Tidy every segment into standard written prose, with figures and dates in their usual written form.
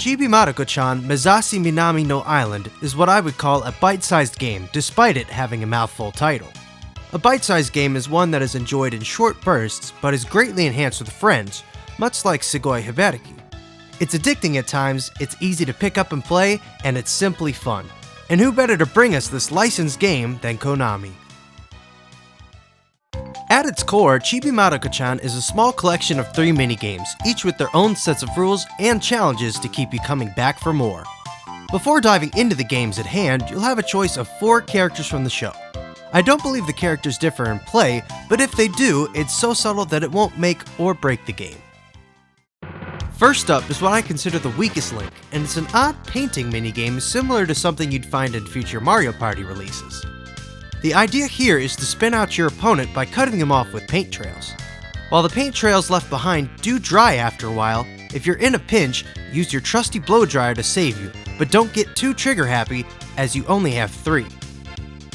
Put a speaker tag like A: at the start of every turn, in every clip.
A: Chibi Maruko-chan Mezase Minami no Island is what I would call a bite-sized game, despite it having a mouthful title. A bite-sized game is one that is enjoyed in short bursts, but is greatly enhanced with friends, much like Sugoi Hibariki. It's addicting at times, it's easy to pick up and play, and it's simply fun. And who better to bring us this licensed game than Konami? At its core, Chibi Maruko-chan is a small collection of 3 minigames, each with their own sets of rules and challenges to keep you coming back for more. Before diving into the games at hand, you'll have a choice of 4 characters from the show. I don't believe the characters differ in play, but if they do, it's so subtle that it won't make or break the game. First up is what I consider the weakest link, and it's an odd painting minigame similar to something you'd find in future Mario Party releases. The idea here is to spin out your opponent by cutting them off with paint trails. While the paint trails left behind do dry after a while, if you're in a pinch, use your trusty blow dryer to save you, but don't get too trigger happy as you only have 3.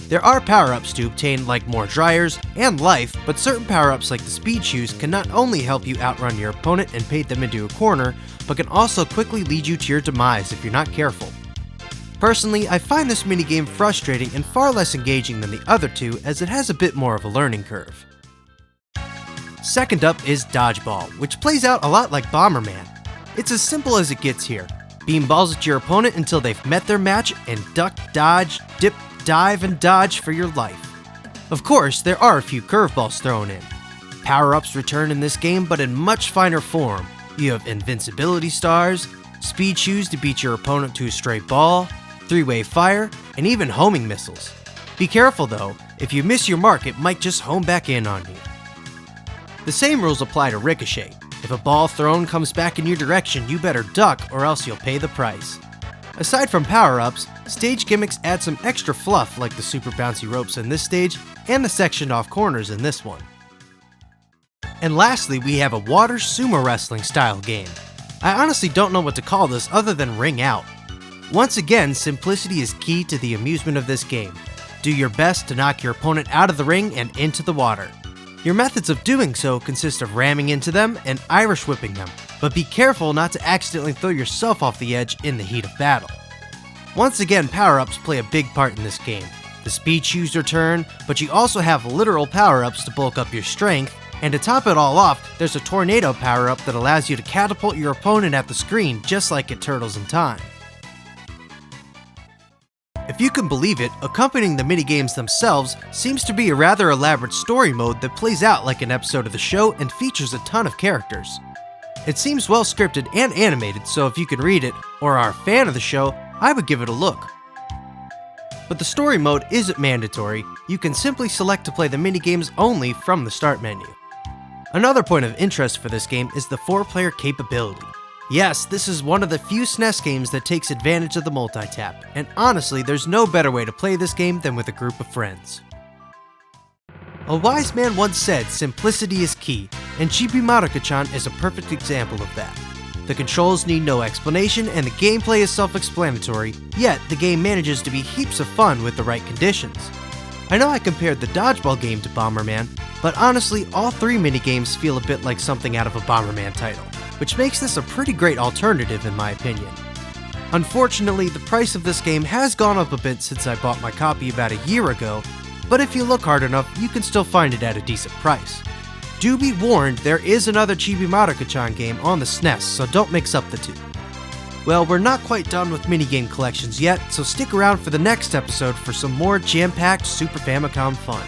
A: There are power-ups to obtain like more dryers and life, but certain power-ups like the speed shoes can not only help you outrun your opponent and paint them into a corner, but can also quickly lead you to your demise if you're not careful. Personally, I find this minigame frustrating and far less engaging than the other 2 as it has a bit more of a learning curve. Second up is Dodgeball, which plays out a lot like Bomberman. It's as simple as it gets here. Beam balls at your opponent until they've met their match and duck, dodge, dip, dive, and dodge for your life. Of course, there are a few curveballs thrown in. Power-ups return in this game, but in much finer form. You have invincibility stars, speed shoes to beat your opponent to a straight ball, 3-way fire, and even homing missiles. Be careful though, if you miss your mark it might just home back in on you. The same rules apply to Ricochet. If a ball thrown comes back in your direction, you better duck or else you'll pay the price. Aside from power-ups, stage gimmicks add some extra fluff like the super bouncy ropes in this stage and the sectioned off corners in this one. And lastly, we have a water sumo wrestling style game. I honestly don't know what to call this other than Ring Out. Once again, simplicity is key to the amusement of this game. Do your best to knock your opponent out of the ring and into the water. Your methods of doing so consist of ramming into them and Irish whipping them, but be careful not to accidentally throw yourself off the edge in the heat of battle. Once again, power-ups play a big part in this game. The speed shoes return, but you also have literal power-ups to bulk up your strength, and to top it all off, there's a tornado power-up that allows you to catapult your opponent at the screen just like at Turtles in Time. If you can believe it, accompanying the minigames themselves seems to be a rather elaborate story mode that plays out like an episode of the show and features a ton of characters. It seems well scripted and animated, so if you can read it, or are a fan of the show, I would give it a look. But the story mode isn't mandatory, you can simply select to play the minigames only from the start menu. Another point of interest for this game is the 4-player capability. Yes, this is one of the few SNES games that takes advantage of the multi-tap, and honestly, there's no better way to play this game than with a group of friends. A wise man once said, simplicity is key, and Chibi Maruko-chan is a perfect example of that. The controls need no explanation and the gameplay is self-explanatory, yet the game manages to be heaps of fun with the right conditions. I know I compared the Dodgeball game to Bomberman, but honestly all 3 minigames feel a bit like something out of a Bomberman title, which makes this a pretty great alternative in my opinion. Unfortunately, the price of this game has gone up a bit since I bought my copy about a year ago, but if you look hard enough, you can still find it at a decent price. Do be warned, there is another Chibi Maruko-chan game on the SNES, so don't mix up the 2. Well, we're not quite done with minigame collections yet, so stick around for the next episode for some more jam-packed Super Famicom fun.